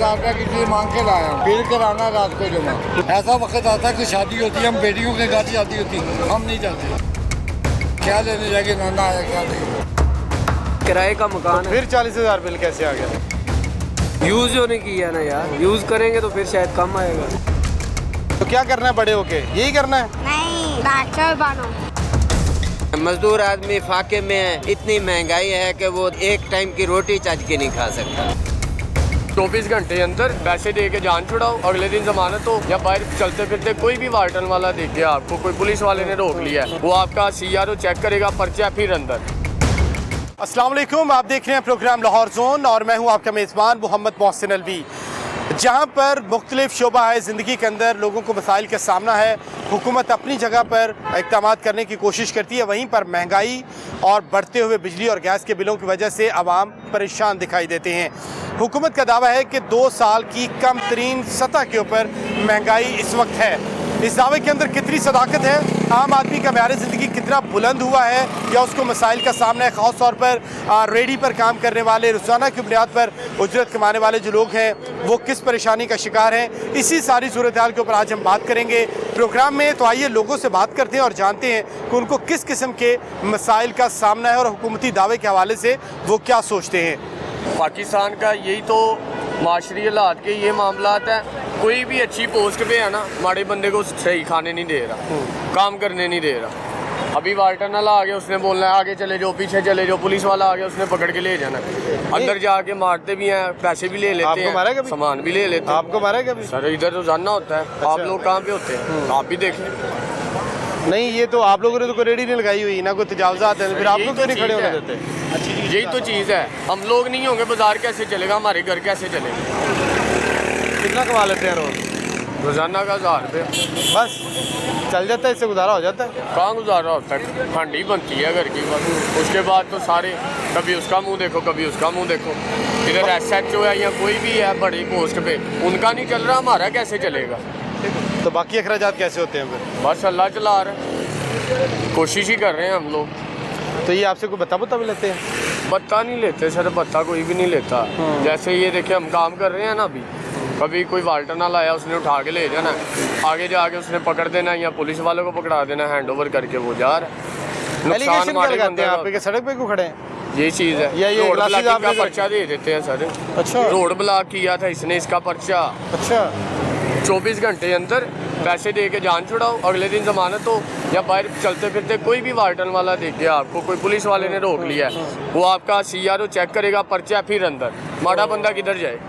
1000 रुपया की चीज मांग के लाया हूँ, बिल कराना रात को जमा। ऐसा वक्त आता है कि शादी होती है, हम बेटियों के घर शादी होती, हम नहीं जाते। क्या लेने जाके नाना आया क्या नहीं। किराए का मकान है, फिर 40,000 बिल कैसे आ गया? यूज जो नहीं किया ना यार, यूज करेंगे तो फिर शायद कम आएगा। तो क्या करना है बड़े होके, यही करना है? नहीं, डॉक्टर बनो। मजदूर आदमी फाके में है, इतनी महंगाई है कि वो एक टाइम की रोटी चज के नहीं खा सकता। 24 घंटे अंदर पैसे दे के जान छुड़ाओ, अगले दिन जमानत हो, या बाहर चलते फिरते कोई भी वार्टन वाला देख गया आपको, कोई पुलिस वाले ने रोक लिया है, वो आपका CRO चेक करेगा, पर्चा फिर अंदर। अस्सलाम वालेकुम, आप देख रहे हैं प्रोग्राम लाहौर जोन और मैं हूं आपका मेज़बान मोहम्मद मोहसिन अलवी। जहां पर मुख्तलिफ शोबा है ज़िंदगी के अंदर, लोगों को मसाइल का सामना है, हुकूमत अपनी जगह पर इक़दाम करने की कोशिश करती है, वहीं पर महंगाई और बढ़ते हुए बिजली और गैस के बिलों की वजह से आवाम परेशान दिखाई देते हैं। हुकूमत का दावा है कि 2 साल की कम तरीन सतह के ऊपर महंगाई इस वक्त है। इस दावे के अंदर कितनी सदाकत है, आम आदमी का म्यार ज़िंदगी कितना बुलंद हुआ है या उसको मसाइल का सामना है, ख़ास तौर पर रेडी पर काम करने वाले, रोज़ाना की बुनियाद पर उजरत कमाने वाले जो लोग हैं वो किस परेशानी का शिकार हैं, इसी सारी सूरत हाल के ऊपर आज हम बात करेंगे प्रोग्राम में। तो आइए लोगों से बात करते हैं और जानते हैं कि उनको किस किस्म के मसाइल का सामना है और हुकूमती दावे के हवाले से वो क्या सोचते हैं। पाकिस्तान का यही तो माशरी हालात के ये मामलात है, कोई भी अच्छी पोस्ट पे है ना, माड़े बंदे को सही खाने नहीं दे रहा, काम करने नहीं दे रहा। अभी वार्टन वाला आ गया, उसने बोलना है आगे चले जाओ, पीछे चले जाओ, पुलिस वाला आ गया, उसने पकड़ के ले जाना, अंदर जाके मारते भी हैं, पैसे भी ले लेते हैं, सामान भी ले लेते हैं। आपको मारा कभी? सर इधर तो जानना होता है। आप लोग कहाँ पे होते हैं, आप भी देख लें। नहीं, ये तो आप लोगों ने तो कोई रेडी नहीं लगाई हुई ना, कोई तजावजात है, फिर आप लोग क्यों नहीं खड़े होने देते? यही तो चीज़ है, हम लोग नहीं होंगे बाजार कैसे चलेगा, हमारे घर कैसे चलेगा। कितना कमा लेते हैं रोज? रोजाना का 1000 रुपये बस चल जाता है, इससे गुजारा हो जाता है? कहाँ गुजारा होता है, ठंड ही बनती है घर की बस। उसके बाद तो सारे कभी उसका मुंह देखो, कभी उसका मुंह देखो। इधर SHO है या कोई भी है बड़ी पोस्ट पे, उनका नहीं चल रहा, हमारा कैसे चलेगा? तो बाकी अखराजात कैसे होते हैं फिर? बस अल्लाह चला रहा है, कोशिश ही कर रहे हैं हम लोग। तो ये आपसे कोई बता भी लेते हैं? पत्ता नहीं लेते सर, पत्ता कोई भी नहीं लेता। जैसे ये देखिए हम काम कर रहे हैं ना, अभी कभी कोई वाल्टन वाला आया, उसने उठा के ले जाना, आगे जाके उसने पकड़ देना या पुलिस वालों को पकड़ा देना, हैंड ओवर करके वो जा रहा है। नुकसान हमारे लगाते हैं। आप पे सड़क पे क्यों खड़े हैं? ये चीज़ है, ये रोड ब्लॉकिंग का आपने पर्चा दे देते हैं सर। अच्छा, रोड ब्लॉक किया था इसने, इसका पर्चा। अच्छा, 24 घंटे अंदर पैसे दे के जान छुड़ाओ, अगले दिन जमानत हो, या बाहर चलते फिरते कोई भी वार्टन वाला देख गया आपको, कोई पुलिस वाले ने रोक लिया है, वो आपका CRO चेक करेगा, पर्चा फिर अंदर। माड़ा बंदा किधर जाए?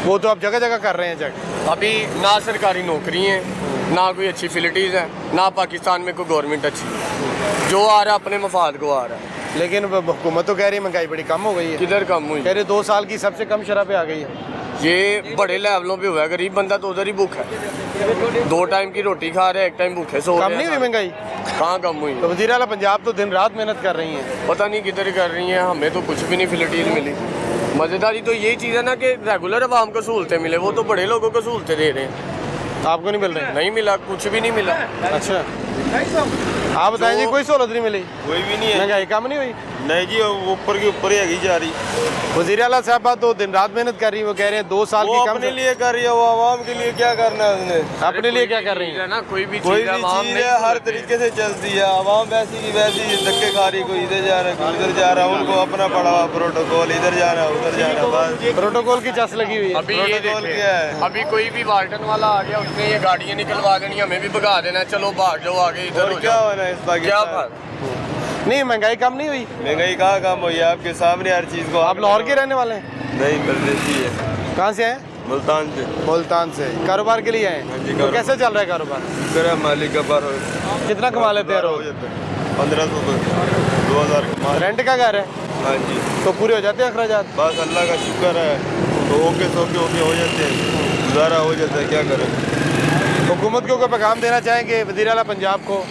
वो तो आप जगह जगह कर रहे हैं जगह। अभी ना सरकारी नौकरी है, ना कोई अच्छी फैसिलिटीज़ है, ना पाकिस्तान में कोई गवर्नमेंट अच्छी है, जो आ रहा है अपने मफाद को आ रहा है। लेकिन हुकूमत तो कह रही है महंगाई बड़ी कम हो गई है। किधर कम हुई? कह रहे 2 साल की सबसे कम शरह पे आ गई है। ये बड़े लेवलों पे हुआ है, गरीब बंदा तो उधर ही भूख है, 2 टाइम की रोटी खा रहे हैं, 1 टाइम भूखे सो रहे हैं। कम नहीं हुई महंगाई? कहाँ कम हुई? तो वज़ीर आला पंजाब तो दिन रात मेहनत कर रही हैं। पता नहीं किधर कर रही हैं, हमें तो कुछ भी नहीं फैसिलिटीज़ मिली। मज़ेदारी तो यही चीज़ है ना कि रेगुलर आवाम को सहूलतें मिले, वो तो बड़े लोगों को सहूलतें दे रहे हैं। आपको नहीं मिल रही? नहीं मिला, कुछ भी नहीं मिला। अच्छा, आप बताएं जी, कोई सहूलत नहीं मिली? कोई भी नहीं है। महंगाई कम नहीं हुई? नहीं जी, ऊपर की ऊपर ही हैगी जा रही। वज़ीर आला साहबा तो दिन रात मेहनत कर रही है, वो कह रहे हैं 2 साल वो की कम। अपने लिए कर रही है, वो आवाम के लिए क्या करना है उसने? अपने लिए क्या कर रही है ना, कोई भी कोई चीज़ भी चीज़ है हर तरीके से चलती है, आवाम वैसी की वैसी धक्के खा रही, कोई इधर जा रहा है, कोई उधर जा रहा है, उनको अपना पड़ा हुआ प्रोटोकॉल, इधर जाना उधर जाना, बस प्रोटोकॉल की चस लगी हुई है। अभी ये प्रोटोकॉल देखें, क्या है? अभी कोई भी वार्टन वाला आ गया, उसने ये गाड़ियाँ निकलवा देनी, हमें भी भगा देना, चलो भाग जाओ आगे, इधर और हो क्या जाओ। होना है इस क्या पाकिस्तान? भाग? नहीं, महंगाई कम नहीं हुई? महंगाई कहाँ कम हुई है? आपके सामने हर चीज़ को। आप लाहौर के रहने वाले हैं? नहीं, परदेसी है। कहाँ से आए? मुल्तान से। मुल्तान से। कारोबार के लिए आए? हाँ जी, तो कैसे चल रहा है कारोबार? शुक्र है मालिक का, पर कितना कमा लेते हैं रोज? 1500 2000 कमा। रेंट का घर है? हाँ जी, तो पूरे हो जाते हैं अखराजात? बस अल्लाह का शुक्र है, तो ओके सोके हो जाते हैं, गुजारा हो जाता है, क्या करें। हुकूमत को कोई पैगाम देना चाहेंगे वज़ीर आला पंजाब को?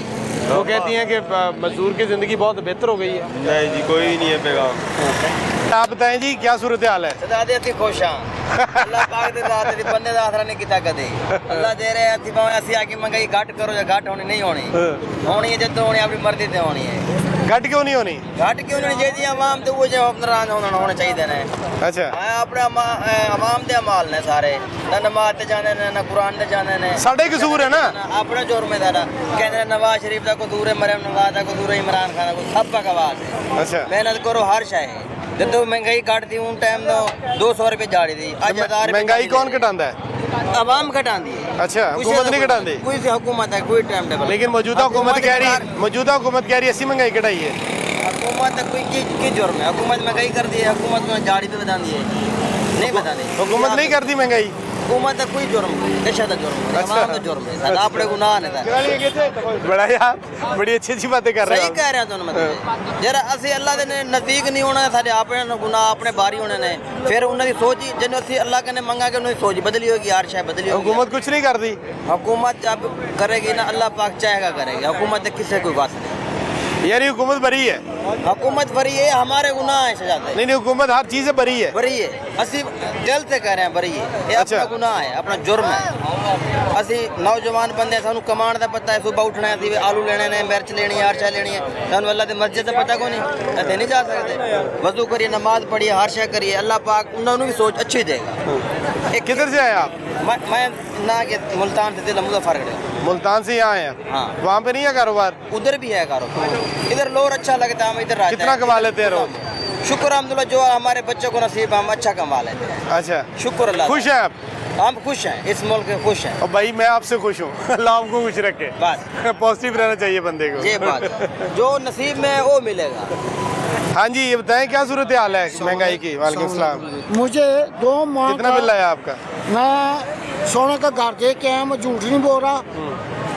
वो कहती हैं कि मजदूर की ज़िंदगी बहुत बेहतर हो गई है। नहीं जी, कोई नहीं है पैगाम। आप बताएं जी, क्या सूरत हाल है? दादी अति खुश हाँ अल्लाह पाक दे रात दी बंदे दा आसरा नहीं कीता कदे अल्लाह दे रहे अति भावें असी आके मंगाई घट करो या घट होनी नहीं होनी होनी है जदों होनी अपनी मर्जी ते होनी है घट क्यों नहीं होनी? घट क्यों नहीं चाहिए आवाम तो वो जो अपना होना चाहिए ने अच्छा अपने आवाम दे अमाल ने सारे ना नमाज ते जाने ने ना कुरान ते जाने ने साढ़े कसूर है ना अपना जुर्म है सारा कहते नवाज शरीफ का कसूर है मरियम नवाज का कसूर है इमरान खान का सब का आवाज है अच्छा मेहनत करो हर शाय जो महंगाई घटती उन टाइम तो 200 रुपए जाड़ी थी आज 1000 महंगाई कौन घटाता है? आवाम घटाती है अच्छा हुकूमत नहीं घटाती? कोई सी हुकूमत है कोई टाइम टेबल लेकिन मौजूदा हुकूमत कह रही ऐसी महंगाई घटाई है। हुकूमत कोई की जुर्म है हुकूमत महंगाई कर दी है हुकूमत ने जाड़ी पे बता दी है नहीं बता दी हुकूमत नहीं करती महंगाई हुकूमत का कोई जुर्म नहीं देश का जुर्म है आवाम का जुर्म है साला अपने गुनाह ने बड़ा यार बड़ी अच्छी बातें कर रहे सही हो कह रहे हो तुम मतलब जरा ਅਸੀਂ ਅੱਲਾ ਦੇ ਨਜ਼ਦੀਕ ਨਹੀਂ ਹੋਣਾ ਸਾਡੇ ਆਪਣੇ ਗੁਨਾਹ ਆਪਣੇ ਬਾਰੀ ਹੋਣੇ ਨੇ ਫਿਰ ਉਹਨਾਂ ਦੀ ਸੋਚ ਜਿਹਨੂੰ ਅਸੀਂ ਅੱਲਾ ਕਨੇ ਮੰਗਾਂਗੇ ਉਹਨਾਂ ਦੀ ਸੋਚ ਬਦਲੀ ਹੋਗੀ ਹਰ ਸ਼ੈ ਬਦਲੀ ਹੋਗੀ हुकूमत कुछ नहीं करती? हुकूमत जब करेगी ना अल्लाह पाक चाहेगा करेगी हुकूमत से किससे कोई बात नहीं यानी हुकूमत बरी है? हुकूमत बरी है हमारे गुनाह है सजा नहीं नहीं हुकूमत हर चीज से बरी है। बरी है ਅਸੀਂ ਦਿਲ ਤੇ ਕਹਿ ਰਹੇ ਹਾਂ ਬਰੀ ਹੈ ਇਹ ਆਪਣਾ ਗੁਨਾਹ ਹੈ ਆਪਣਾ ਜੁਰਮ ਹੈ ਅਸੀਂ ਨੌਜਵਾਨ ਬੰਦੇ ਸਾਨੂੰ ਕਮਾਉਣ ਦਾ ਪਤਾ ਹੈ ਸਵੇਰ ਉੱਠਣਾ ਹੈ ਅਸੀਂ ਆਲੂ ਲੈਣੇ ਨੇ ਮਿਰਚ ਲੈਣੀ ਹੈ ਹਰ ਸ਼ੈ ਲੈਣੀ ਹੈ ਸਾਨੂੰ ਅੱਲਾ ਦੀ ਮਸਜਿਦ ਦਾ ਪਤਾ ਕੋਈ ਨਹੀਂ ਅਸੀਂ ਨਹੀਂ ਜਾ ਸਕਦੇ ਵਜ਼ੂ ਕਰੀਏ ਨਮਾਜ਼ ਪੜ੍ਹੀਏ ਹਰ ਸ਼ੈ ਕਰੀਏ ਅੱਲਾ ਪਾਕ ਉਹਨਾਂ ਨੂੰ ਵੀ ਸੋਚ ਅੱਛੀ ਦੇਗਾ किधर से आए आप? मैं ना के मुल्तान से दिल मुजफ्फर मुल्तान से यहाँ आए हैं? हाँ वहाँ पे नहीं है कारोबार? उधर भी है कारोबार इधर लोर अच्छा लगता है हम इधर रहते कितना हैं कमा लेते हैं रोज? शुक्र अल्हम्दुलिल्लाह जो हमारे बच्चों को नसीब हम अच्छा कमा लेते हैं अच्छा शुक्र अल्लाह खुश हैं आप? हम खुश हैं इस मुल्क में खुश हैं और भाई मैं आपसे खुश हूँ अल्लाह आपको खुश रखे बस पॉजिटिव रहना चाहिए बंदे को। ये बात जो नसीब में है वो मिलेगा। हाँ जी ये बताएं क्या सूरत हाल है महंगाई की? वालेकुम सलाम। मुझे 2 माह कितना बिल आया आपका? मैं सोने का घर दे के आया मैं झूठ नहीं बोल रहा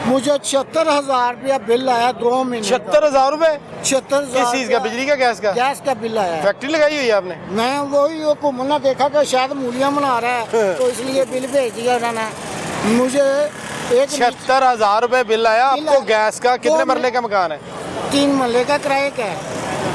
मुझे 76,000 रुपया बिल आया 2 महीने 76,000 रुपए? 76,000 किस चीज का? बिजली का गैस का? गैस का बिल आया फैक्ट्री लगाई हुई है आपने? मैं वही वो घूमना देखा कि शायद मूलियाँ बना रहा है तो इसलिए बिल भेज दिया उन्होंने मुझे 76,000 रुपए बिल आया आपको गैस का? कितने मरले का मकान है? 3 महल्ले का किराए का है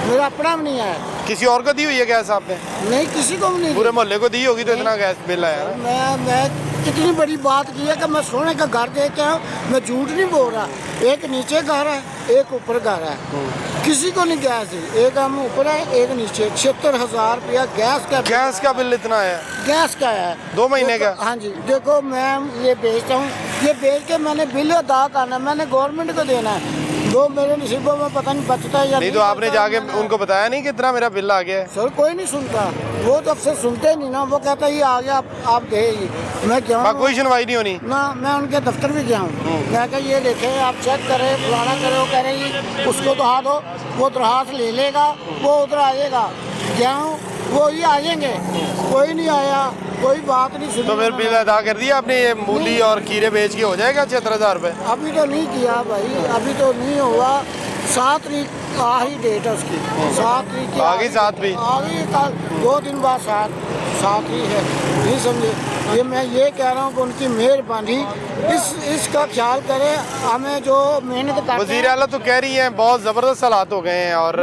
मेरा अपना भी नहीं है। किसी और को दी हुई है गैस आपने? नहीं किसी को भी नहीं पूरे मोहल्ले को दी होगी तो इतना गैस बिल आया ना? मैं कितनी बड़ी बात की है कि मैं सोने का घर देख के आया मैं झूठ नहीं बोल रहा एक नीचे घर है एक ऊपर घर है किसी को नहीं गैस है एक हम ऊपर है एक नीचे 76,000 रुपया गैस का बिल इतना है? गैस का है 2 महीने का? हाँ जी देखो मैं ये बेचता हूँ ये बेच के मैंने बिल अदा करना है मैंने गवर्नमेंट को देना है वो मेरे नसीबों में पता नहीं बचता है या नहीं तो आपने जाके उनको बताया नहीं कितना मेरा बिल आ गया है? सर कोई नहीं सुनता वो तो अफसर सुनते नहीं ना वो कहता ये आ गया आप दे मैं क्या कोई सुनवाई नहीं होनी ना मैं उनके दफ्तर भी गया हूँ मैं कहा ये देखे आप चेक करें फलाना करें वो कह रहे हैं उसको तो हाथ दो वो दरखास्त ले लेगा वो उधर आएगा गया हूँ वो ही आ जाएंगे कोई नहीं आया कोई बात नहीं सुनी तो फिर बिल अदा कर दिया आपने? ये मूली और खीरे बेच के हो जाएगा 76,000 रुपए? अभी तो नहीं किया भाई अभी तो नहीं हुआ 7 तारीख आ ही डेट है उसकी 7 तारीख की आ गई 7 भी? आ गई कल 2 दिन बाद 7 ही है नहीं समझे ये मैं ये कह रहा हूँ कि उनकी मेहरबानी इसका ख्याल करे हमें जो मेहनत करते वज़ीर आला तो कह रही हैं बहुत ज़बरदस्त हालात हो गए हैं और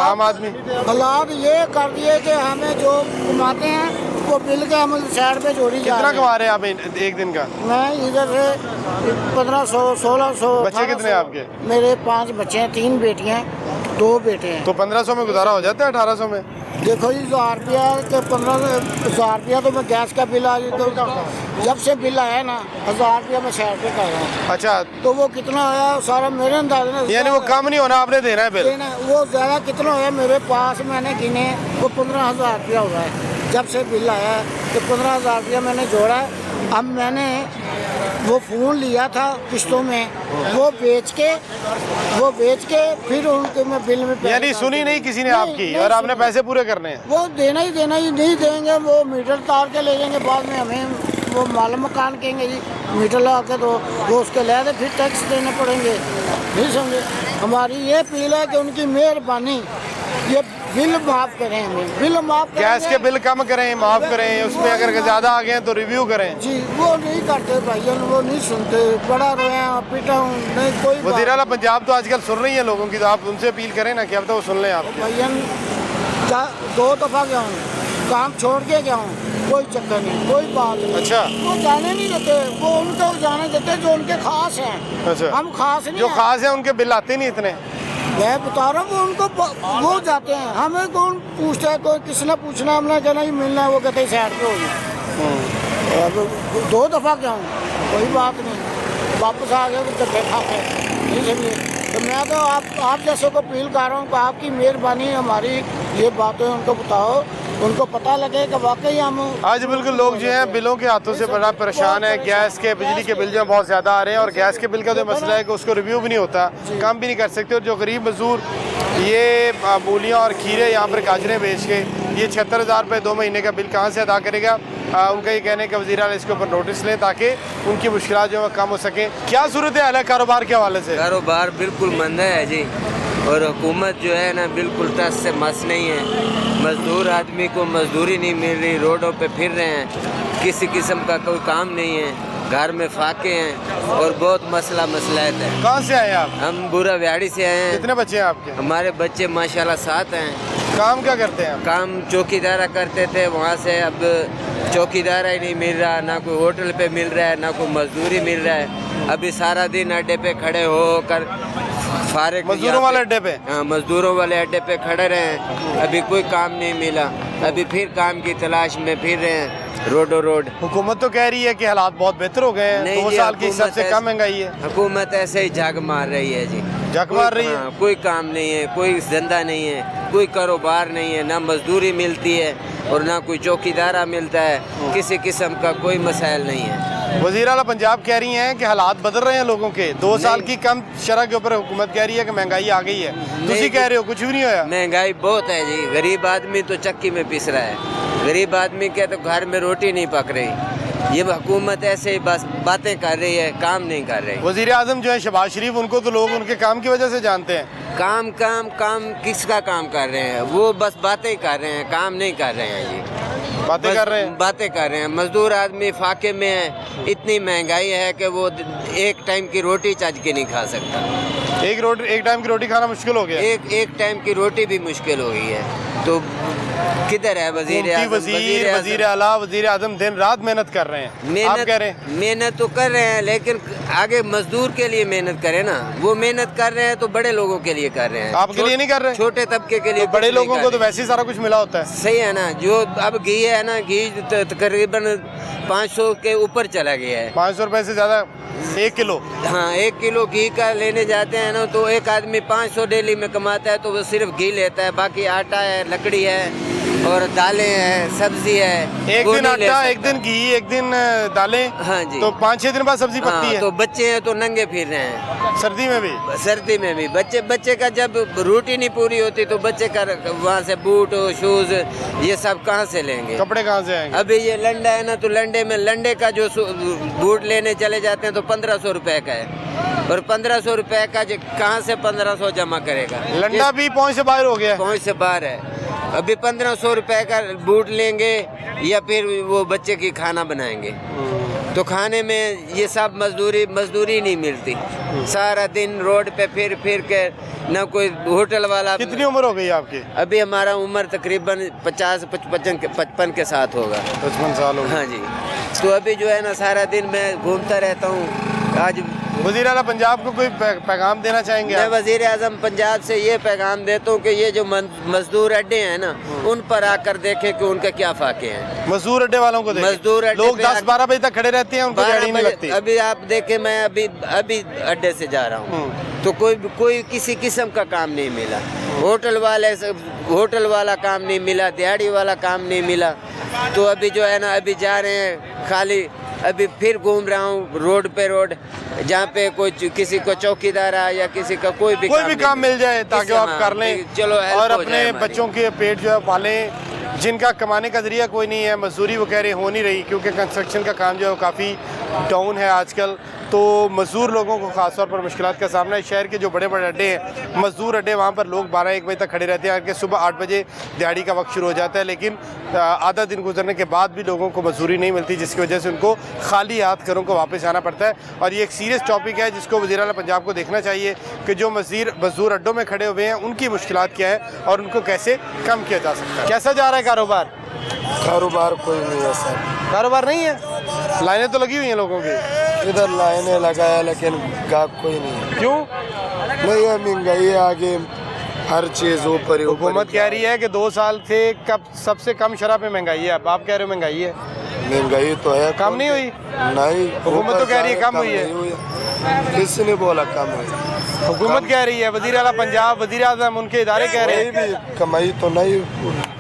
आम आदमी हालात ये कर दिए कि हमें जो कमाते हैं वो बिल के हम साइड पे जोड़ी जा कितना कमा रहे हैं आप एक दिन का? मैं इधर से 1500 1600 बच्चे कितने हैं आपके? मेरे 5 बच्चे हैं 3 बेटियां 2 बेटे हैं तो 1500 में गुजारा हो जाता है 1800 में? देखो जी 1,000 रुपया के 15,000 रुपया तो मैं गैस का बिल आ तो जब से बिल आया ना 1,000 रुपया मैं साइड पे कर रहा हूँ। अच्छा तो वो कितना आया सारा मेरे अंदाज में यानी वो कम नहीं होना आपने देना है बिल? वो ज़्यादा कितना होया मेरे पास मैंने गिने वो 15,000 रुपया हो रहा है जब से बिल आया है तो 15,000 रुपया मैंने जोड़ा है। अब मैंने वो फ़ोन लिया था किस्तों में वो बेच के फिर उनको मैं बिल में यानी सुनी नहीं किसी ने आपकी और आपने पैसे पूरे करने हैं? वो देना ही नहीं देंगे वो मीटर तार के ले जाएंगे बाद में हमें वो माल मकान कहेंगे जी मीटर लगा के तो वो उसके ले दे फिर टैक्स देने पड़ेंगे नहीं समझे। हमारी ये अपील है कि उनकी मेहरबानी ये बिल माफ़ करें हमें बिल माफ़ करें गैस के बिल कम करें माफ़ करें उसमें अगर ज़्यादा आ गए तो रिव्यू करें जी वो नहीं करते भाईजान वो नहीं सुनते बड़ा रोया पीटा हूँ नहीं कोई वज़ीर आला पंजाब तो आजकल सुन रही है लोगों की तो आप उनसे अपील करें ना कि अब तो वो सुन लें आप। भाईजान 2 दफ़ा गया हूँ काम छोड़ के गया हूँ कोई चक्कर नहीं कोई बात नहीं। अच्छा वो जाने नहीं देते वो उनको जाने देते जो उनके खास हैं। अच्छा हम खास नहीं जो हैं। खास है उनके बिल आते नहीं इतने? मैं बता रहा हूँ वो उनको वो जाते हैं, हमें कौन पूछता है, कोई किसने पूछना, हमने कहना ही मिलना है, वो कहते हैं साइड पे हो गया। अब 2 दफ़ा क्या हूँ, कोई बात नहीं, वापस आ गए तो डब्बे खा के, नहीं समझे। तो मैं तो आप जैसे को अपील कर रहा हूँ कि आपकी मेहरबानी, हमारी ये बातें उनको बताओ, उनको पता लगे कि वाकई हम आज बिल्कुल लोग जो हैं बिलों के हाथों से बड़ा परेशान है। गैस के, बिजली के बिल जो हैं बहुत ज़्यादा आ रहे हैं, और गैस के बिल का जो मसला है कि उसको रिव्यू भी नहीं होता, काम भी नहीं कर सकते। और जो गरीब मजदूर ये मूलियाँ और खीरे यहाँ पर गाजरें बेच के ये 76,000 रुपये 2 महीने का बिल कहाँ से अदा करेगा? उनका ये कहने का वज़ीर आला इसके ऊपर नोटिस लें ताकि उनकी मुश्किलात जो है कम हो सकें। क्या सूरत हाल है कारोबार के हवाले से? कारोबार बिल्कुल मंदा है जी, और हुकूमत जो है ना बिल्कुल टस से मस नहीं है। मजदूर आदमी को मजदूरी नहीं मिल रही, रोडों पे फिर रहे हैं, किसी किस्म का कोई काम नहीं है, घर में फाके हैं और बहुत मसलात है। कहाँ से आए आप? हम बुरा व्याड़ी से आए हैं। कितने बच्चे हैं आपके? हमारे बच्चे माशाल्लाह 7 हैं। काम क्या करते हैं? काम चौकीदारा करते थे, वहाँ से अब चौकीदारा ही नहीं मिल रहा, ना कोई होटल पे मिल रहा है, ना कोई मजदूरी मिल रहा है। अभी सारा दिन अड्डे पे खड़े होकर फारिग, मजदूरों वाले अड्डे पे? हाँ, मजदूरों वाले अड्डे पे खड़े रहे हैं, अभी कोई काम नहीं मिला, अभी फिर काम की तलाश में फिर रहे हैं रोडो रोड। हुकूमत तो कह रही है कि हालात बहुत बेहतर हो गए हैं, 2 साल की सबसे कम महंगाई है। हुकूमत ऐसे ही झाग मार रही है जी, झक मार रही है। कोई काम नहीं है, कोई धंधा नहीं है, कोई कारोबार नहीं है, ना मजदूरी मिलती है और ना कोई चौकीदारा मिलता है, किसी किस्म का कोई मसाइल नहीं है। वज़ीर आला पंजाब कह रही हैं कि हालात बदल रहे हैं लोगों के, 2 साल की कम शरह के ऊपर हुकूमत कह रही है कि महंगाई आ गई है। तुसी कह रहे हो कुछ भी नहीं होया? महंगाई बहुत है जी, गरीब आदमी तो चक्की में पिस रहा है, गरीब आदमी के तो घर में रोटी नहीं पक रही। ये हुकूमत ऐसे ही बस बातें कर रही है, काम नहीं कर रही। वज़ीर आज़म जो है शहबाज शरीफ, उनको तो लोग उनके काम की वजह से जानते हैं। काम काम काम किसका काम कर रहे हैं? वो बस बातें कर रहे हैं, काम नहीं कर रहे हैं जी, बातें कर रहे हैं। बातें कर रहे हैं। मजदूर आदमी फाके में है, इतनी महंगाई है कि वो एक टाइम की रोटी चज के नहीं खा सकता। एक टाइम की रोटी खाना मुश्किल हो गया। एक टाइम की रोटी भी मुश्किल हो गई है। तो किधर है वज़ीर आला, वज़ीर आज़म दिन रात मेहनत कर रहे हैं। आप कह रहे हैं मेहनत तो कर रहे हैं, लेकिन आगे मजदूर के लिए मेहनत करें ना। वो मेहनत कर रहे हैं तो बड़े लोगों के लिए कर रहे हैं, आपके लिए नहीं कर रहे? छोटे तबके के लिए। तो बड़े लोगों को तो वैसे ही सारा कुछ मिला होता है। सही है ना। जो अब घी है ना, घी तकरीबन 500 के ऊपर चला गया है। 500 रुपए से ज्यादा 1 किलो। हाँ, 1 किलो घी का लेने जाते हैं ना, तो एक आदमी 500 डेली में कमाता है, तो वो सिर्फ घी लेता है, बाकी आटा है, लकड़ी है और दालें हैं, सब्जी है। एक दिन आटा, एक दिन घी, एक दिन दालें। हाँ जी। तो 5-6 दिन बाद सब्जी पकती है। तो बच्चे हैं तो नंगे फिर रहे हैं, सर्दी में भी। सर्दी में भी बच्चे का जब रूटीन नहीं पूरी होती तो बच्चे का वहाँ से बूट शूज ये सब कहाँ से लेंगे? कपड़े कहाँ से आएंगे? अभी ये लंडा है ना, तो लंडे में लंडे का जो बूट लेने चले जाते हैं तो 1500 रुपए का है, और 1500 रुपए का कहाँ से 1500 जमा करेगा? लंडा भी पहुँच से बाहर हो गया। पहुँच से बाहर है। अभी 1500 रुपए का बूट लेंगे या फिर वो बच्चे की खाना बनाएंगे, तो खाने में ये सब मजदूरी नहीं मिलती। सारा दिन रोड पे फिर के, ना कोई होटल वाला। कितनी उम्र हो गई आपकी? अभी हमारा उम्र तकरीबन 55 के साथ होगा। 55 साल हो गए। हाँ जी। तो अभी जो है ना सारा दिन मैं घूमता रहता हूँ। आज वज़ीर आला पंजाब को कोई पैगाम देना चाहेंगे? मैं वज़ीर आज़म पंजाब से ये पैगाम देता हूँ कि ये जो मजदूर अड्डे हैं ना, उन पर आकर देखें कि उनके क्या फाके हैं। मजदूर अड्डे वालों को देखें। मजदूर अड्डे लोग 10-12 बजे तक खड़े रहते हैं, उनको दिहाड़ी नहीं लगती। अभी आप देखें, मैं अभी अड्डे से जा रहा हूँ, तो कोई किसी किस्म का काम नहीं मिला। होटल वाला काम नहीं मिला, दिहाड़ी वाला काम नहीं मिला। तो अभी जो है ना, अभी जा रहे हैं खाली। अभी फिर घूम रहा हूँ रोड पे, जहाँ पे कोई किसी को चौकीदार या किसी का कोई भी काम मिल जाए ताकि आप कर लें, चलो, और अपने बच्चों के पेट जो है पालें, जिनका कमाने का जरिया कोई नहीं है। मजदूरी वो कह रहे हो नहीं रही, क्योंकि कंस्ट्रक्शन का काम जो है काफ़ी डाउन है आजकल। तो मजदूर लोगों को ख़ास तौर पर मुश्किलात का सामना है। शहर के जो बड़े बड़े अड्डे हैं, मजदूर अड्डे, वहाँ पर लोग 12-1 बजे तक खड़े रहते हैं, कि सुबह 8 बजे दिहाड़ी का वक्त शुरू हो जाता है, लेकिन आधा दिन गुजरने के बाद भी लोगों को मजदूरी नहीं मिलती, जिसकी वजह से उनको खाली हाथ घरों को वापस आना पड़ता है। और ये एक सीरियस टॉपिक है जिसको वज़ीर आला पंजाब को देखना चाहिए कि जो मजदूर अड्डों में खड़े हुए हैं उनकी मुश्किलात क्या है और उनको कैसे कम किया जा सकता है। कैसा जा रहा है कारोबार? कारोबार कोई नहीं है सर। कारोबार नहीं है? लाइनें तो लगी हुई हैं लोगों की। इधर लाइनें लगाया लेकिन गाहक कोई नहीं है। क्यों? नहीं है, महंगाई आगे हर चीज ऊपर ही ऊपर। हुकूमत कह रही है कि 2 साल से कब सबसे कम शराब में महंगाई है, आप कह रहे हो महंगाई है। महंगाई तो है, कम नहीं हुई? नहीं, हुकूमत तो कह रही है कम हुई है। किसने बोला कम हुई? हुकूमत कह रही है, वज़ीर आला पंजाब, वज़ीर आज़म, उनके इदारे कह रहे हैं। भी कमाई तो नहीं,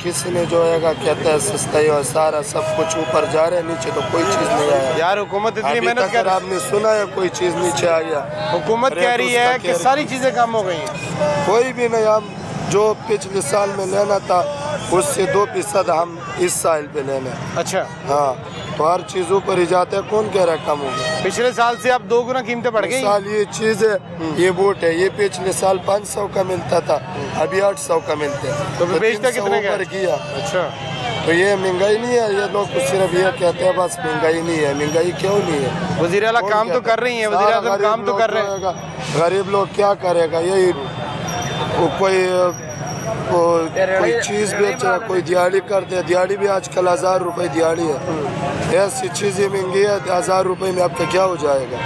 किसने जो है कहता है सस्ताई और सारा सब कुछ ऊपर जा रहा है, नीचे तो कोई चीज नहीं आया यार। हुकूमत इतनी अभी मेहनत तक कर, आपने सुना है कोई चीज नीचे आ गया? हुकूमत कह रही है कि सारी चीजें कम हो गई हैं। कोई भी नहीं, हम जो पिछले साल में लेना था उससे 2% हम इस साल पे लेना है। अच्छा, हाँ, तो हर चीज ऊपर ही जाता है, कौन कह रहा है कम हो गया? पिछले साल से अब 2 गुना कीमतें बढ़ गई। साल ये चीज है, ये बूट है, ये पिछले साल 500 का मिलता था, अभी 800 का मिलता है, तो बेचता 300 कितने का ऊपर किया। अच्छा, तो ये महंगाई नहीं है, ये लोग सिर्फ ये कहते हैं बस महंगाई नहीं है। महंगाई क्यों नहीं है? वज़ीर आला काम तो कर रही हैं, वज़ीर आज़म काम तो कर रहे हैं। गरीब लोग क्या करेगा? यही कोई चीज बेच रहा, कोई दिहाड़ी कर दे, दिहाड़ी भी आजकल 1000 रुपए दिहाड़ी है। ऐसी चीजें महंगी है, 1000 रुपए में आपका क्या हो जाएगा?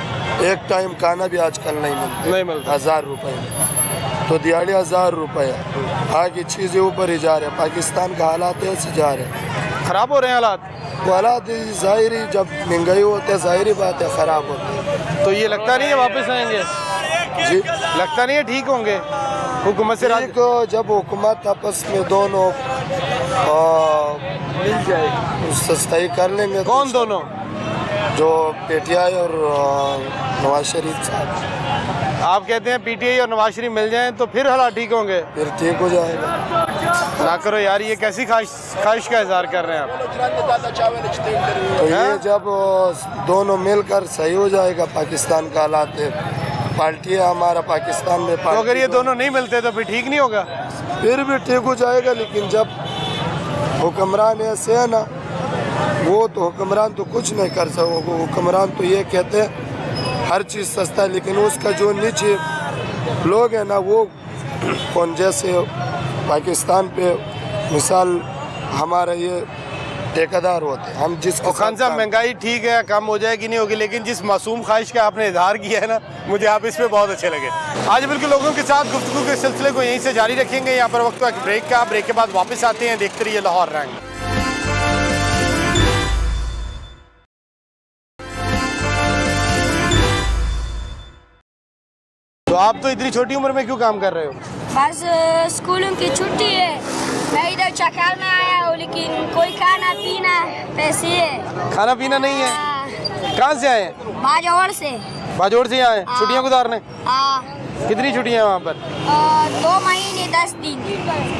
एक टाइम खाना भी आजकल नहीं मिलता 1000 रुपए में, तो दिहाड़ी 1000 रुपए है। आगे चीजें ऊपर ही जा रहे हैं, पाकिस्तान का हालात ऐसे जा रहे हैं, खराब हो रहे हैं हालात। वो हालात ज़ाहिरी, जब महंगाई होती है ज़ाहिरी बात है खराब होती है। तो ये लगता नहीं है वापस आएंगे जी, लगता नहीं है ठीक होंगे हुकूमत से ठीक, जब हुकूमत आपस में दोनों मिल जाए, सस्ताई कर लेंगे। कौन दोनों? जो पीटीआई और नवाज शरीफ साहब। आप कहते हैं पीटीआई और नवाज शरीफ मिल जाएं तो फिर हालात ठीक होंगे? फिर ठीक हो जाएगा। ना करो यार, ये कैसी ख्वाहिश का इजहार कर रहे हैं आप? तो ये जब दोनों मिलकर सही हो जाएगा, पाकिस्तान का हालात पार्टी है हमारा पाकिस्तान में, तो अगर ये दोनों नहीं मिलते तो फिर ठीक नहीं होगा? फिर भी ठीक हो जाएगा, लेकिन जब हुक्मरान ऐसे है ना, वो तो हुक्मरान तो कुछ नहीं कर सकते। हुक्मरान तो ये कहते हैं हर चीज़ सस्ता है, लेकिन उसका जो नीचे लोग हैं ना, वो कौन, जैसे पाकिस्तान पे मिसाल हमारा ये ठेकेदार होते हैं, हम जिसको खान साहब महंगाई ठीक है कम हो जाएगी नहीं होगी, लेकिन जिस मासूम ख्वाहिश का आपने इजहार किया है ना, मुझे आप इस पे बहुत अच्छे लगे। आज बिल्कुल लोगों के साथ गुफ्तगू के सिलसिले को यहीं से जारी रखेंगे। यहाँ पर वक्त ब्रेक का, ब्रेक के बाद वापस आते हैं, देखते रहिए लाहौर रंग। तो आप तो इतनी छोटी उम्र में क्यों काम कर रहे हो? बस स्कूलों की छुट्टी है, मैं इधर चक्कर में आया हूँ, लेकिन कोई खाना पीना पैसे है। खाना पीना नहीं है? कहाँ से आए हैं? बाजौड़ से। बाजौड़ से आए छुट्टियाँ गुजारने? कितनी छुट्टियाँ वहाँ पर? 2 महीने 10 दिन।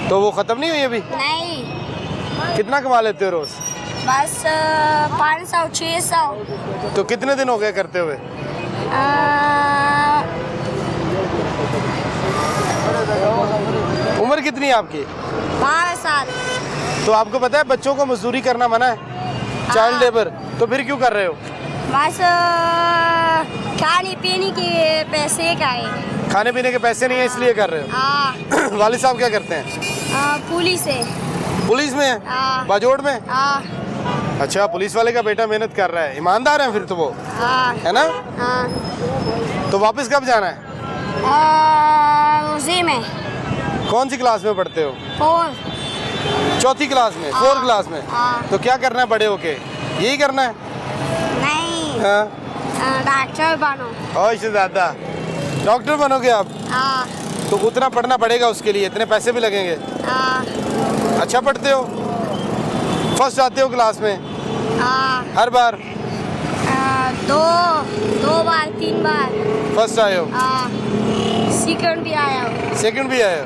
तो वो ख़त्म नहीं हुई अभी? नहीं। कितना कमा लेते हो रोज़? बस 500 600। तो कितने दिन हो गए करते हुए? उम्र कितनी है आपकी? 12 साल। तो आपको पता है बच्चों को मजदूरी करना मना है, चाइल्ड लेबर, तो फिर क्यों कर रहे हो? बस खाने पीने के पैसे का है। खाने पीने के पैसे नहीं है इसलिए कर रहे हो? वालिद साहब क्या करते हैं? पुलिस है। पुलिस में है? बाजौड़ में? अच्छा, पुलिस वाले का बेटा मेहनत कर रहा है, ईमानदार है फिर तो वो, है ना? तो वापस कब जाना है? उसी में। कौन सी क्लास में पढ़ते हो? 4। चौथी क्लास में? 4 क्लास में? तो क्या करना है बड़े होके? यही करना है? नहीं, डॉक्टर बनो। ओह दादा, डॉक्टर बनोगे आप? तो उतना पढ़ना पड़ेगा, उसके लिए इतने पैसे भी लगेंगे। अच्छा पढ़ते हो? फर्स्ट आते हो क्लास में? हर बार? 2 बार 3 बार फर्स्ट आए हो? सेकंड भी आया हूँ। सेकंड भी आए हो?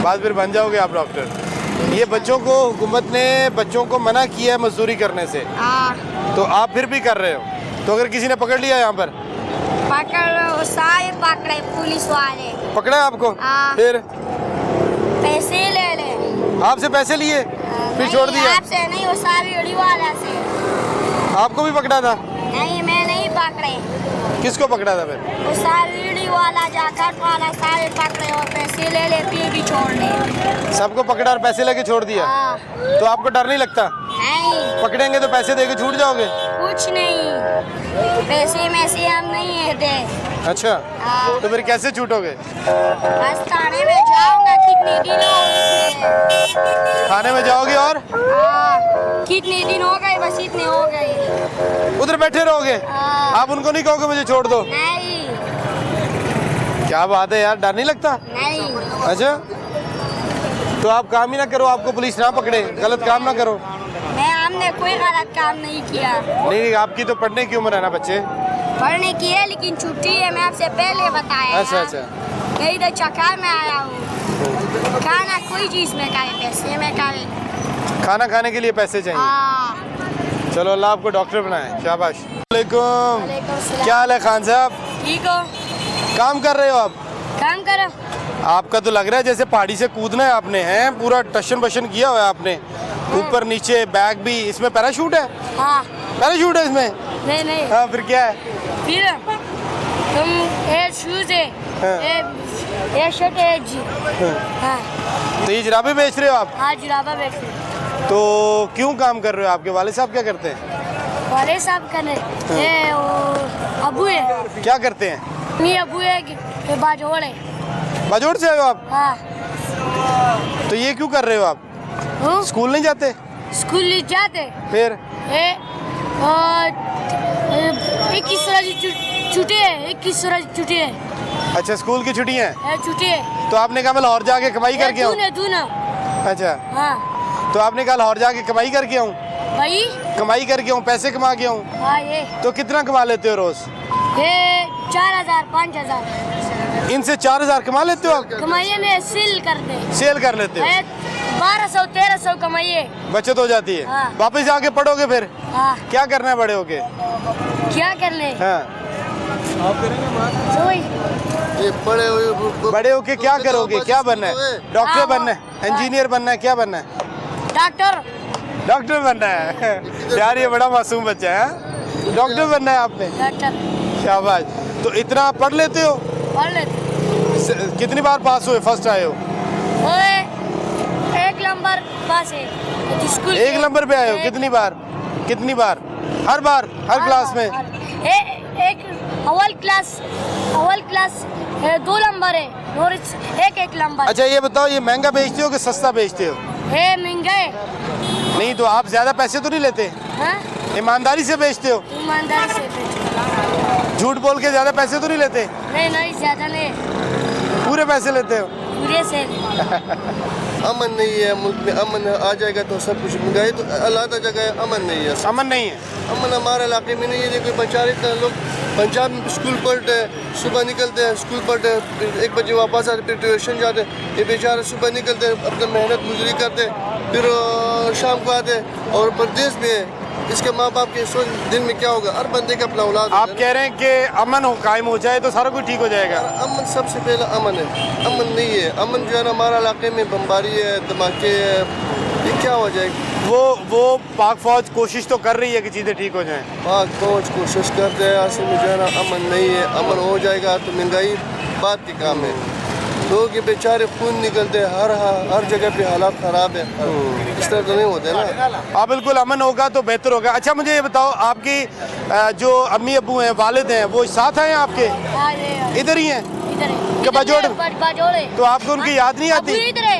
बाद फिर बन जाओगे आप डॉक्टर। ये बच्चों को, हुकूमत ने बच्चों को मना किया है मजदूरी करने से, तो आप फिर भी कर रहे हो। तो अगर किसी ने पकड़ लिया यहाँ पर? पकड़, सारे पकड़े पुलिस वाले। पकड़ा आपको? फिर पैसे ले ले। आपसे पैसे लिए फिर छोड़ दिया? आपसे नहीं, वो सारी वाला से। आपको भी पकड़ा था? नहीं, मैं नहीं पकड़े। किसको पकड़ा था फिर? वो सारी वाला, जाकर वाला सारे पकड़े और पैसे ले ले, फिर भी छोड़ ले। सबको पकड़ा और पैसे लेके छोड़ दिया? तो आपको डर नहीं लगता? नहीं। पकड़ेंगे तो पैसे देके छूट जाओगे? कुछ नहीं, पैसे में से हम नहीं दे। अच्छा, हाँ। तो फिर कैसे छूटोगे? बस थाने में जाऊंगा, कितने दिन हो गए। थाने में जाओगे और हाँ, कितने दिन हो गए, बस इतने हो गए। उधर बैठे रहोगे? हाँ। आप उनको नहीं कहोगे मुझे छोड़ दो? नहीं क्या बात है यार, डर नहीं लगता? नहीं। अच्छा, तो आप काम ही ना करो, आपको पुलिस ना पकड़े, गलत काम ना करो। हमने कोई गलत काम नहीं किया। नहीं, आपकी तो पढ़ने की उम्र है ना बच्चे? पढ़ने की है, लेकिन छुट्टी है, मैं आपसे पहले बताया। अच्छा अच्छा। मैं इधर चक्कर में आया हूँ। खाना कोई चीज में खाए, पैसे में खाए। खाना खाने के लिए पैसे चाहिए? हाँ। चलो, अल्लाह आपको डॉक्टर बनाए, शाबाश। वालेकुम। वालेकुम सलाम। क्या हाल है खान साहब? ठीक हो? काम कर रहे हो आप? काम करो। आपका तो लग रहा है जैसे पहाड़ी से कूदना है आपने, हैं? पूरा टशन बशन किया हुआ है आपने, ऊपर नीचे, बैग भी। इसमें पैराशूट है? हाँ। पैराशूट है इसमें? नहीं नहीं। हाँ, फिर क्या है? फिर तुम ये शूज है, हाँ। ये शर्ट है जी। हाँ। तो ये जुराबे बेच रहे हो आप? हाँ, जुराबा बेच रहे। तो क्यों काम कर रहे हो? आपके वाले साहब क्या करते हैं? वाले साहब का नहीं, ये वो अबू है। क्या करते हैं? नहीं, अबू है कि बाजोड़ है। बाजोड़ से आए हो आप? हाँ। तो ये क्यों कर रहे हो आप? स्कूल नहीं जाते? स्कूल नहीं जाते। फिर? 21 छुट्टी है, 21 छुट्टी है। अच्छा, स्कूल की छुट्टियां हैं? छुट्टी है। तो आपने कहा मैं लाहौर जाके कमाई करके आऊँ? अच्छा, हाँ। तो आपने कहा लाहौर जाके कमाई करके आऊँ? भाई कमाई करके आऊँ, पैसे कमा के आऊँ? हाँ। ये तो कितना कमा लेते हो रोज? ये 4000 5000 इनसे 4000 कमा लेते हो आप? कमाइए में सेल कर दे। सेल कर लेते हो? 1200 1300 कमाइए, बचत हो जाती है। हाँ। वापस जाके पढ़ोगे फिर? हाँ। क्या करना है बड़े होके? क्या करने? हाँ। ये बड़े होके क्या करोगे? क्या बनना है? डॉक्टर बनना है? इंजीनियर बनना है? क्या बनना है? डॉक्टर। डॉक्टर बनना है? यार ये बड़ा मासूम बच्चा है। डॉक्टर बनना है आपने? डॉक्टर। शाबाश। तो इतना पढ़ लेते हो? पढ़ लेते। कितनी बार पास हुए, फर्स्ट आए हो? ओए, 1 नंबर पास है स्कूल। 1 नंबर पे आए हो? कितनी बार? कितनी बार? हर बार? हर क्लास में? एक अव्वल क्लास 2 नंबर है और एक नंबर। अच्छा, ये बताओ, ये महंगा बेचते हो कि सस्ता बेचते हो? ये महंगा है। नहीं, तो आप ज्यादा पैसे तो नहीं लेते? हाँ? ईमानदारी से बेचते हो? ईमानदारी से बेचो। झूठ बोल के ज्यादा पैसे तो नहीं लेते? नहीं, ज्यादा नहीं, पूरे पैसे लेते हो? पूरे से। अमन नहीं है मुल्क में, अमन आ जाएगा तो सब कुछ महंगाई तो अलग जगह है, अमन नहीं है। अमन नहीं है? अमन हमारे इलाके में नहीं है। कोई बेचारे लोग पंजाब में स्कूल पढ़ते हैं, सुबह निकलते हैं, स्कूल पढ़ते हैं, 1 बजे वापस आते, फिर ट्यूशन जाते हैं। ये बेचारे सुबह निकलते हैं, अपना मेहनत मजदूरी करते हैं, फिर शाम को आते हैं। और प्रदेश में इसके माँ बाप के सोच दिन में क्या होगा? हर बंदे का अपना औलाद। आप कह रहे हैं कि अमन हो कायम हो जाए तो सारा कुछ ठीक हो जाएगा? अमन सबसे पहले अमन है, अमन नहीं है। अमन जो है ना, हमारे इलाके में बमबारी है, धमाके है, ये क्या हो जाएगी? वो पाक फौज कोशिश तो कर रही है कि चीज़ें ठीक हो जाएं। पाक फौज कोशिश करते हैं, असल में जो है ना अमन नहीं है। अमन हो जाएगा तो महंगाई बात की काम है। लोग ये बेचारे खून निकलते हैं, हर जगह पे हालात ख़राब है। इस तरह तो नहीं होते ना। हाँ बिल्कुल, अमन होगा तो बेहतर होगा। अच्छा, मुझे ये बताओ, आपकी जो अम्मी अब्बू हैं, वालिद हैं, वो साथ हैं आपके? इधर ही हैं? इधर है। क्या बाजोड़? बाजोड़। तो आपको उनकी याद नहीं आती? इधर है,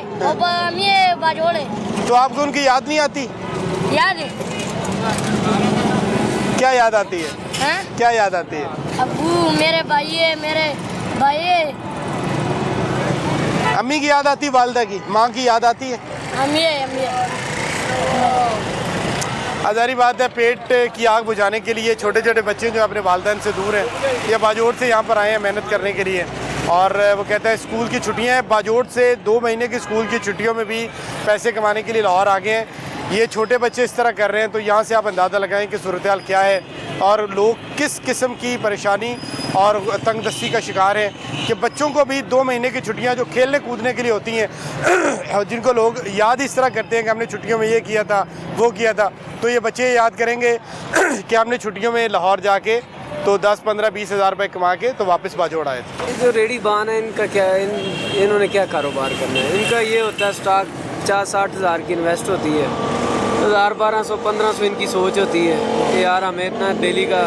ये बाजोड़ है। तो आपको उनकी याद नहीं आती? याद है। क्या याद आती है? हाँ? क्या याद आती है? अबू, मेरे भाई है। अम्मी की याद आती है? वालिदा की, माँ की याद आती है? अम्मी है। आजारी बात है, पेट की आग बुझाने के लिए छोटे छोटे बच्चे जो अपने वालिदैन से दूर हैं, ये बाजोड़ से यहाँ पर आए हैं मेहनत करने के लिए। और वो कहता है स्कूल की छुट्टियाँ हैं, बाजोड़ से 2 महीने की स्कूल की छुट्टियों में भी पैसे कमाने के लिए लाहौर आ गए हैं। ये छोटे बच्चे इस तरह कर रहे हैं, तो यहाँ से आप अंदाज़ा लगाएं कि सूरत हाल क्या है और लोग किस किस्म की परेशानी और तंगदस्ती का शिकार हैं कि बच्चों को भी 2 महीने की छुट्टियाँ जो खेलने कूदने के लिए होती हैं जिनको लोग याद इस तरह करते हैं कि हमने छुट्टियों में ये किया था, वो किया था, तो ये बच्चे याद करेंगे कि हमने छुट्टियों में लाहौर जाके तो 10, 15, 20 हज़ार रुपये कमा के तो वापस बाजोड़ आए थे। जो रेडी बान है, इनका क्या है? इन्होंने क्या कारोबार करना है? इनका ये होता है स्टॉक 50-60 हज़ार की इन्वेस्ट होती है, 1200 1500 इनकी सोच होती है कि यार हमें इतना डेली का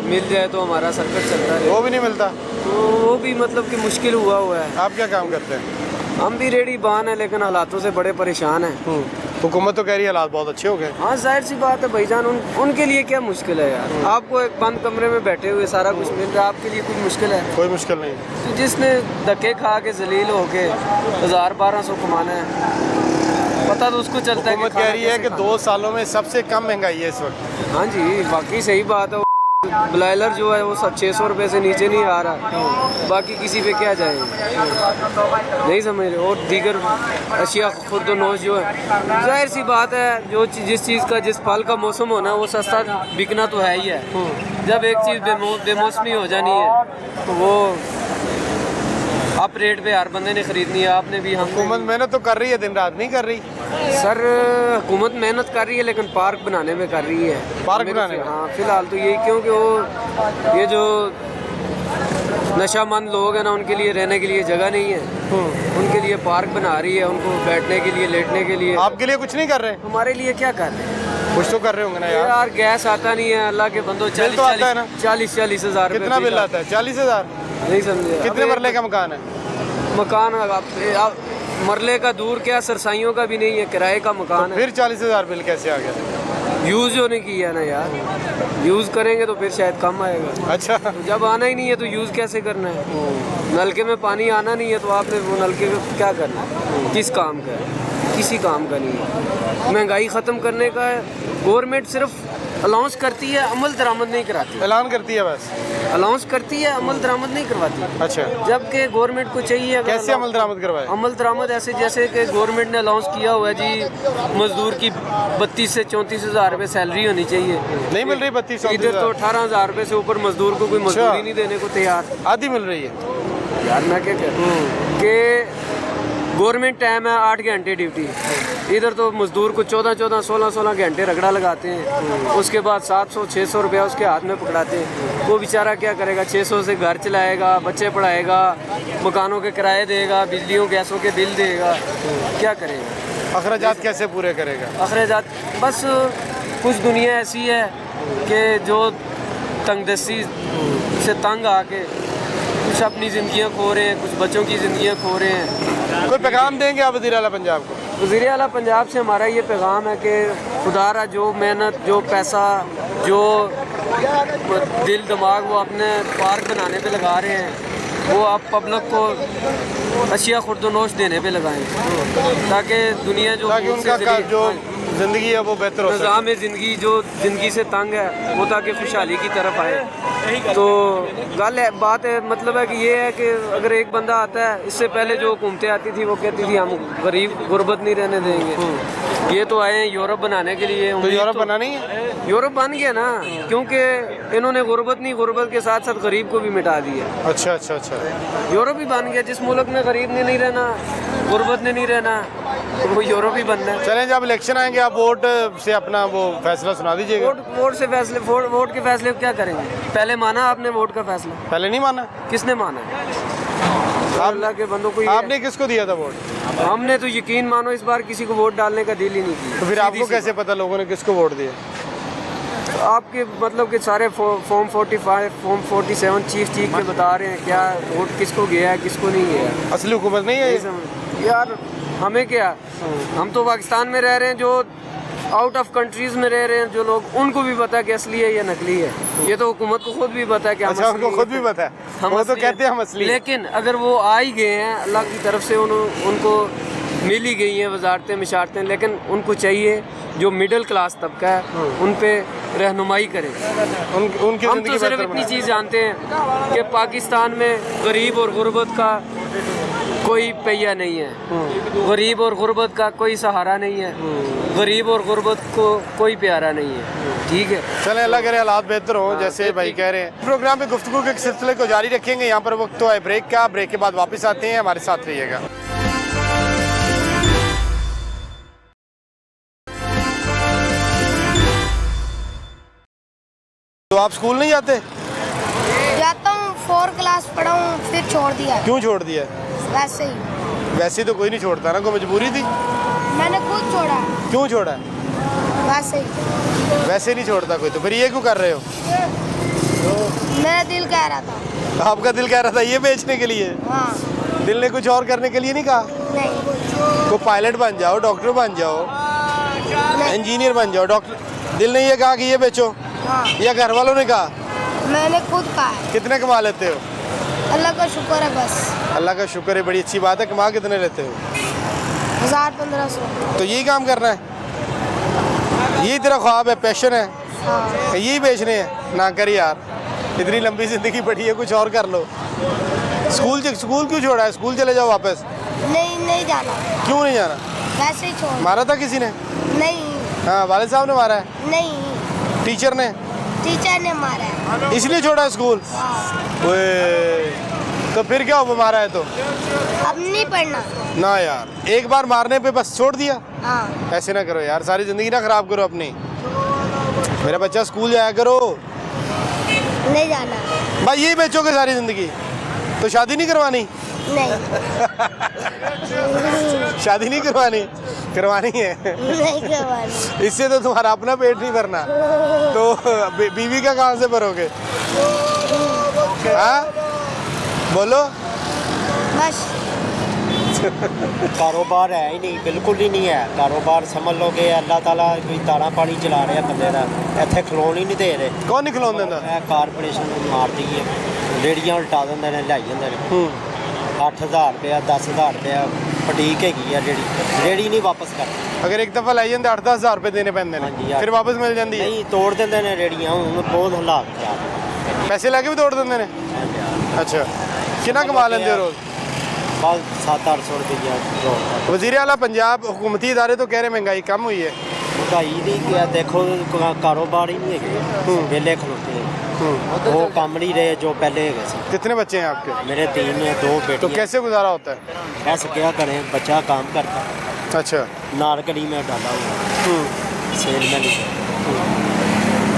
मिल जाए तो हमारा सर्कट चलता रहे। वो भी नहीं मिलता तो वो भी मतलब कि मुश्किल हुआ है। आप क्या काम करते हैं? हम भी रेडी बान है लेकिन हालातों से बड़े परेशान हैं। हुकूमत तो कह रही है हालात बहुत अच्छे हो गए। हाँ जाहिर सी बात है भाईजान, उनके लिए क्या मुश्किल है यार। आपको एक बंद कमरे में बैठे हुए सारा कुछ मिल रहा है, आपके लिए कुछ मुश्किल है? कोई मुश्किल नहीं। तो जिसने धक्के खा के जलील होके 1200 कमाना है, पता तो उसको चलता है। हुकूमत कह रही है कि 2 सालों में सबसे कम महंगाई है इस वक्त। हाँ जी वाकई सही बात है। ब्लाइलर जो है वो 600 रुपये से नीचे नहीं आ रहा, बाकी किसी पे क्या जाएंगे, नहीं समझ रहे। और दीगर अशिया खुद नोश जो है, जाहिर सी बात है जो जिस चीज़ का जिस फल का मौसम होना वो सस्ता बिकना तो है ही है। जब एक चीज़ बेमौसमी हो जानी है तो वो आप रेट पे हर बंदे ने खरीदनी है। आपने भी, हम हुकूमत मेहनत तो कर रही है, दिन रात नहीं कर रही सर। हुकूमत मेहनत कर रही है लेकिन पार्क बनाने में कर रही है। पार्क बनाने में? हाँ फिलहाल तो यही, क्योंकि वो ये जो नशामंद लोग हैं ना उनके लिए रहने के लिए जगह नहीं है, उनके लिए पार्क बना रही है, उनको बैठने के लिए लेटने के लिए। आपके लिए कुछ नहीं कर रहे? हमारे लिए क्या कर रहे हैं? कुछ तो कर रहे होंगे ना यार। यार गैस आता नहीं है, अल्लाह के बंदो। 40-40 हज़ार। कितना बिल आता है? 40,000? नहीं समझे। कितने मरले का मकान है? मकान मरले का दूर क्या, सरसाइयों का भी नहीं है, किराए का मकान है। फिर 40,000 बिल कैसे आ गया? यूज़ जो नहीं किया ना यार, यूज़ करेंगे तो फिर शायद कम आएगा। अच्छा, तो जब आना ही नहीं है तो यूज़ कैसे करना है? नलके में पानी आना नहीं है तो आपने वो नलके में क्या करना है? किस काम का है? किसी काम का नहीं है। महंगाई ख़त्म करने का है। गवर्नमेंट सिर्फ अलाउंस करती है, अमल दरामद नहीं कराती। ऐलान करती है बस, अलाउंस करती है, अमल दरामद नहीं करवाती। अच्छा, जबकि गवर्नमेंट को चाहिए कैसे अमल दरामद करवाए? अमल दरामद ऐसे जैसे कि गवर्नमेंट ने अलाउंस किया हुआ है जी मजदूर की 32 से 34 हज़ार रुपये सैलरी होनी चाहिए। नहीं मिल रही 32? इधर तो 18 हज़ार रुपये से ऊपर मजदूर को कोई मजदूरी नहीं देने को तैयार। आधी मिल रही है यार मैं क्या कह रहा हूँ कि गवर्नमेंट टाइम है 8 घंटे ड्यूटी, इधर तो मजदूर को 14-14 16-16 घंटे रगड़ा लगाते हैं। उसके बाद 700-600 रुपया उसके हाथ में पकड़ाते हैं। वो बेचारा क्या करेगा? 600 से घर चलाएगा, बच्चे पढ़ाएगा, मकानों के किराए देगा, बिजलियों गैसों के बिल देगा, क्या करेगा? अखराजात कैसे पूरे करेगा? अखराजात बस कुछ दुनिया ऐसी है कि जो तंगदस्ती से तंग आके कुछ अपनी ज़िंदगियाँ खो रहे हैं, कुछ बच्चों की ज़िंदगियाँ खो रहे हैं। कोई पैगाम देंगे आप वज़ीर आला पंजाब को? वज़ीर आला पंजाब से हमारा ये पैगाम है कि खुदारा जो मेहनत, जो पैसा, जो दिल दिमाग वो अपने पार्क बनाने पे लगा रहे हैं वो आप पब्लिक को अशिया खुर्दनोश देने पे लगाएं, ताकि दुनिया जो ताकि उनका जो ज़िंदगी है वो बेहतर हो। निज़ाम ज़िंदगी जो ज़िंदगी से तंग है वो ताकि खुशहाली की तरफ आए। तो गल है, बात है, मतलब है कि ये है कि अगर एक बंदा आता है, इससे पहले जो हुकूमतें आती थी वो कहती थी हम गरीब गुर्बत नहीं रहने देंगे। ये तो आए हैं यूरोप बनाने के लिए। तो यूरोप बना नहीं है? यूरोप बन गया ना, क्योंकि इन्होंने गुर्बत नहीं, गुर्बत के साथ साथ गरीब को भी मिटा दिया। अच्छा अच्छा अच्छा, यूरोप ही बन गया। जिस मुल्क में गरीब ने नहीं रहना, गुर्बत ने नहीं रहना, वो यूरोप ही बनना है। चलें, जब इलेक्शन आएंगे आप वोट से अपना वो फैसला सुना दीजिएगा। वोट से फैसले, वोट के फैसले क्या करेंगे? पहले माना आपने वोट का फैसला? पहले नहीं माना। किसने माना? अल्लाह के बंदों को। आपने किसको दिया था वोट? हमने तो यकीन मानो इस बार किसी को वोट डालने का दिल ही नहीं किया। तो फिर आपको कैसे पता लोगों ने किसको वोट दिया? आपके मतलब कि सारे फॉर्म 45, फॉर्म 47 चीख के बता रहे हैं क्या वोट किसको गया है, किसको नहीं गया। असली हुकूमत नहीं है ये? यार हमें क्या, हम तो पाकिस्तान में रह रहे हैं, जो आउट ऑफ कंट्रीज में रह रहे हैं जो लोग, उनको भी पता है कि असली है या नकली है। ये तो हुकूमत को खुद भी पता है कि अच्छा, उनको खुद भी पता है, वो तो कहते हैं हम असली। लेकिन अगर वो आ ही गए हैं, अल्लाह की तरफ से उनको मिल ही गई हैं वजारतें मिशारतें, लेकिन उनको चाहिए जो मिडिल क्लास तबका है उन पे रहनुमाई करें। उनकी हम तो सिर्फ इतनी चीज़ जानते हैं कि पाकिस्तान में गरीब और गुर्बत का कोई पहिया नहीं है, गरीब और गुर्बत का कोई सहारा नहीं है, गरीब और गुर्बत को कोई प्यारा नहीं है। ठीक है, चलें, अल्लाह करे हालात बेहतर हो जैसे भाई कह रहे हैं। प्रोग्राम में गुफ्तगू के सिलसिले को जारी रखेंगे। यहाँ पर वक्त तो है ब्रेक का, ब्रेक के बाद वापस आते हैं, हमारे साथ रहिएगा। तो आप स्कूल नहीं जाते? जाता हूँ, 4 क्लास पढ़ा हूँ, फिर छोड़ दिया। क्यों छोड़ दिया? वैसे ही। वैसे तो कोई नहीं छोड़ता ना, कोई मजबूरी थी? मैंने खुद छोड़ा। क्यों छोड़ा? बस वैसे नहीं छोड़ता कोई, तो फिर ये क्यों कर रहे हो? मेरा दिल कह रहा था। आपका दिल कह रहा था ये बेचने के लिए? हाँ। दिल ने कुछ और करने के लिए नहीं कहा? नहीं। तो पायलट बन जाओ, डॉक्टर बन जाओ, इंजीनियर बन जाओ। डॉक्टर दिल ने ये कहा कि ये बेचो? हाँ। या घर वालों ने कहा? मैंने खुद कहा है। कितने कमा लेते हो? अल्लाह का शुक्र है बस। अल्लाह का शुक्र है, बड़ी अच्छी बात है। कमा कितने लेते हो? 1000-1500। तो यही काम करना है, यही तेरा ख्वाब है, पैशन है, हाँ। यही बेचने हैं? ना कर यार, इतनी लंबी ज़िंदगी पड़ी है, कुछ और कर लो। स्कूल क्यों छोड़ा है? स्कूल चले जाओ वापस। नहीं जाना। क्यों नहीं जाना? वैसे ही छोड़। मारा था किसी ने? नहीं। हाँ, वालिद साहब ने मारा है? नहीं। टीचर ने? टीचर ने मारा है। इसलिए छोड़ा है स्कूल? ओए, तो फिर क्या हुआ मारा है तो? अब नहीं पढ़ना। ना यार, एक बार मारने पे बस छोड़ दिया? हाँ। ऐसे ना करो यार, सारी ज़िंदगी ना ख़राब करो अपनी। मेरा बच्चा स्कूल जाया करो। नहीं जाना। भाई यही बेचोगे सारी ज़िंदगी? तो शादी नहीं करवानी? नहीं। शादी नहीं करवानी? करवानी है। नहीं करवानी। इससे तो तुम्हारा अपना पेट नहीं भरना, तो बीवी का कहाँ से भरोगे? हाँ बोलो। बस कारोबार है ही नहीं, बिल्कुल ही नहीं है कारोबार। समझ लो कि अल्लाह ताला कोई दाना पानी चला रहा बंदे का, इतने खलोन ही नहीं दे रहे। कौन नहीं खिलाने देता? कारपोरेशन मारती है, रेड़ियाँ उल्टा देंगे ने, लाई जाते हैं। 8000 रुपया 10,000 रुपया पटीक हैगी है, रेड़ी नहीं वापस करती। अगर एक दफ़ा लाई जाते 8-10 हज़ार रुपये देने पैंदे ने, फिर वापस मिल जाती है? नहीं, तोड़ देंगे ने रेड़ियाँ, हूँ बहुत हालात खराब। पैसे लगे भी तोड़ देंगे ने? अच्छा, कितना कमा लेंगे रोज़? बस 700-800 रुपया। वज़ीर आला पंजाब हुकूमती इदारे तो कह रहे महंगाई कम हुई है। महंगाई नहीं किया, देखो कारोबार ही नहीं है, वेले खलोते हैं, वो काम नहीं रहे जो पहले है। कितने बच्चे हैं आपके? मेरे 3 हैं, 2 बेटे। तो कैसे गुजारा होता है? ऐसा क्या करें, बच्चा काम करता है। अच्छा। नारकली में डाला हुआ, सेल में नहीं,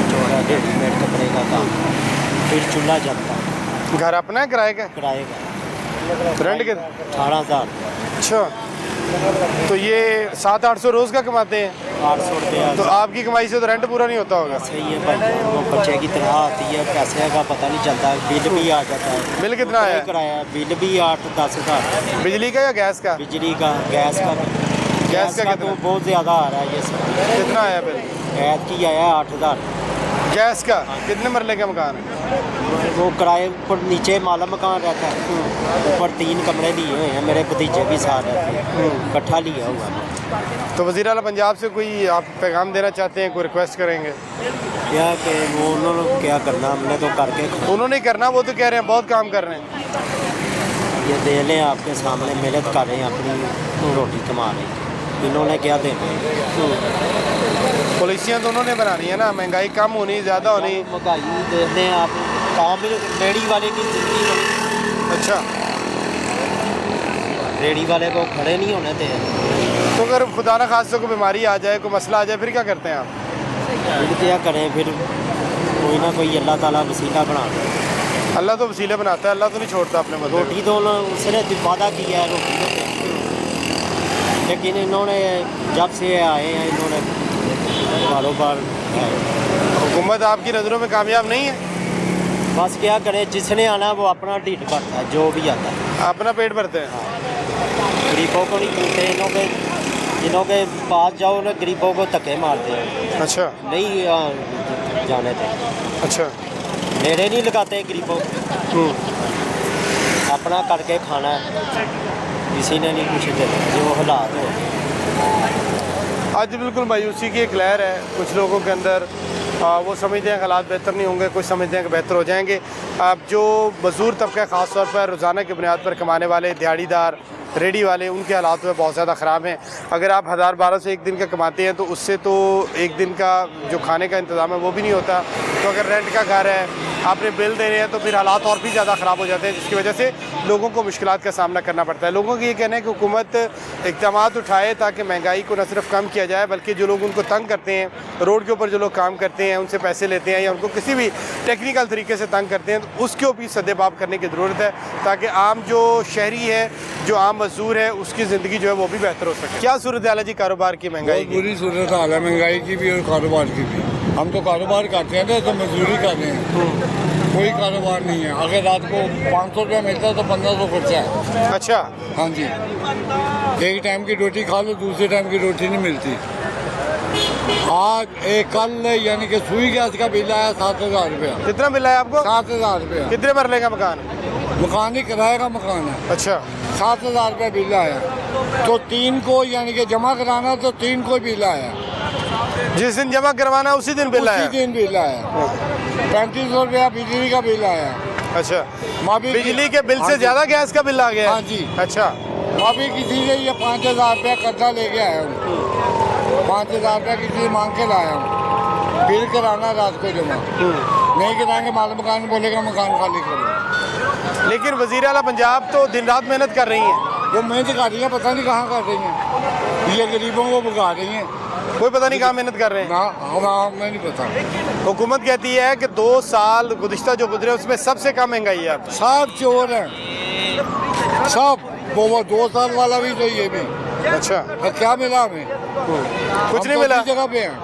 छोड़ा रेडीमेड कपड़े का काम, फिर चूल्हा जलता है। घर अपना है किराए का? किराए का। रेंट के? 18,000। अच्छा, तो ये 700-800 रोज़ का कमाते हैं? 800 रुपया। तो आपकी कमाई से तो रेंट पूरा नहीं होता होगा? सही है भाई, वो बच्चे की तरह आती है, पैसे का पता नहीं चलता, बिल भी आ जाता है। बिल कितना आया? किराया बिल भी 8-10 हज़ार। बिजली का या गैस का? बिजली का, गैस का। गैस का तो बहुत ज़्यादा आ रहा है ये सब। कितना आया बिल? गैस की आया 8,000। गैस का? कितने मरले का मकान है? वो किराए पर नीचे माला मकान रहता है, ऊपर 3 कमरे लिए हुए हैं, मेरे भतीजे भी साथ रहते हैं, इकट्ठा लिया हुआ। तो वज़ीर आला पंजाब से कोई आप पैगाम देना चाहते हैं, कोई रिक्वेस्ट करेंगे? क्या कि वो उन्होंने क्या करना, हमने तो करके उन्होंने करना, वो तो कह रहे हैं बहुत काम कर रहे हैं। ये दे लें आपके सामने, मेहनत कर रहे हैं, अपनी रोटी कमा रहे हैं, इन्होंने क्या देना? पॉलिसियाँ तो उन्होंने बनानी है ना, महंगाई कम होनी, ज़्यादा होनी। महंगाई दे दें आप, काम रेडी वाले की जिंदगी बनी। अच्छा, रेडी वाले को खड़े नहीं होने दे। तो अगर खुदा न खास्ता कोई बीमारी आ जाए, कोई मसला आ जाए, फिर क्या करते हैं आप? फिर क्या करें, फिर कोई ना कोई अल्लाह ताला वसीला बना दे। अल्लाह तो वसीले बनाता है, अल्लाह तो नहीं छोड़ता अपने बंदे को। रोटी तो उसने वादा किया है, रोटी तो देंगे। लेकिन इन्होंने जब से आए हैं, इन्होंने कारोबार हुकूमत आपकी नज़रों में कामयाब नहीं है? बस क्या करें, जिसने आना वो अपना ढीठ भरता है, जो भी आता है अपना पेट भरते हैं। गरीबों को नहीं पूछते, इन्हों के पास जाओ ना, गरीबों को धक्के मारते हैं। अच्छा, नहीं जाने थे, अच्छा, नेड़े नहीं लगाते गरीबों को, अपना करके खाना है, किसी ने नहीं कुछ देना, जो हालात हो। आज बिल्कुल मायूसी की एक लहर है कुछ लोगों के अंदर। वो समझते हैं हालात बेहतर नहीं होंगे, कुछ समझते हैं कि बेहतर हो जाएंगे। जो मज़दूर तबका ख़ास तौर पर रोज़ाना की बुनियाद पर कमाने वाले दिहाड़ीदार, रेडी वाले, उनके हालात में बहुत ज़्यादा ख़राब हैं। अगर आप 1000-1200 एक दिन का कमाते हैं तो उससे तो एक दिन का जो खाने का इंतज़ाम है वो भी नहीं होता। तो अगर रेंट का घर है, आपने बिल देने हैं, तो फिर हालात और भी ज़्यादा ख़राब हो जाते हैं, जिसकी वजह से लोगों को मुश्किलात का सामना करना पड़ता है। लोगों का ये कहना है कि हुकूमत इक़दामात उठाए ताकि महंगाई को न सिर्फ कम किया जाए बल्कि जो लोग उनको तंग करते हैं, रोड के ऊपर जो लोग काम करते हैं, उनसे पैसे लेते हैं या उनको किसी भी टेक्निकल तरीके से तंग करते हैं, तो उसके ऊपर सद्देबाब करने की ज़रूरत है ताकि आम जो शहरी है, जो आम मजदूर है, उसकी ज़िंदगी जो है वो भी बेहतर हो सके। क्या सूरत हाल है जी कारोबार की, महंगाई की? बुरी सूरत हाल है महंगाई की भी और कारोबार की भी। हम तो कारोबार करते हैं तो मजदूरी कर रहे हैं, कोई कारोबार नहीं है। अगर रात को 500 रुपया मिलता है तो 1500 खर्चा है। अच्छा, हाँ जी, एक टाइम की रोटी खा लो, दूसरे टाइम की रोटी नहीं मिलती। आज एक कल यानी कि सुई गैस का बिल आया 7000 रुपया। कितना बिल है आपको? 7000 रुपया। कितने मरले का मकान? मकान ही किराए का मकान है। अच्छा, 7000 रुपया बिल आया तो 3 को यानी कि जमा कराना तो 3 को बिल आया। जिस दिन जमा करवाना उसी दिन बिल आया? उसी दिन बिल आया। 3500 रुपया बिजली का बिल आया। अच्छा, बिजली के बिल से ज़्यादा गैस का बिल आ गया? हाँ जी। अच्छा, अभी किसी से ये 5000 रुपया कर्जा लेके आया हूँ, 5000 रुपया किसी से मांग के लाया हूँ। बिल कराना रात को जमा, नहीं कराएंगे माल मकान बोलेगा मकान खाली करो। लेकिन वज़ीर आला पंजाब तो दिन रात मेहनत कर रही हैं। वो मेहनत कर रही है, पता नहीं कहाँ कर रही हैं। ये गरीबों को भगा रही हैं, कोई पता नहीं कहाँ मेहनत कर रहे हैं। ना हमें नहीं पता। हुकूमत कहती है कि 2 साल गुज़िश्ता जो गुजरे उसमें सबसे कम महंगाई है। आप सब चोर हैं, सब। वो 2 साल वाला भी तो ये भी। अच्छा, क्या मिला हमें? कुछ नहीं मिला। जगह पे हैं,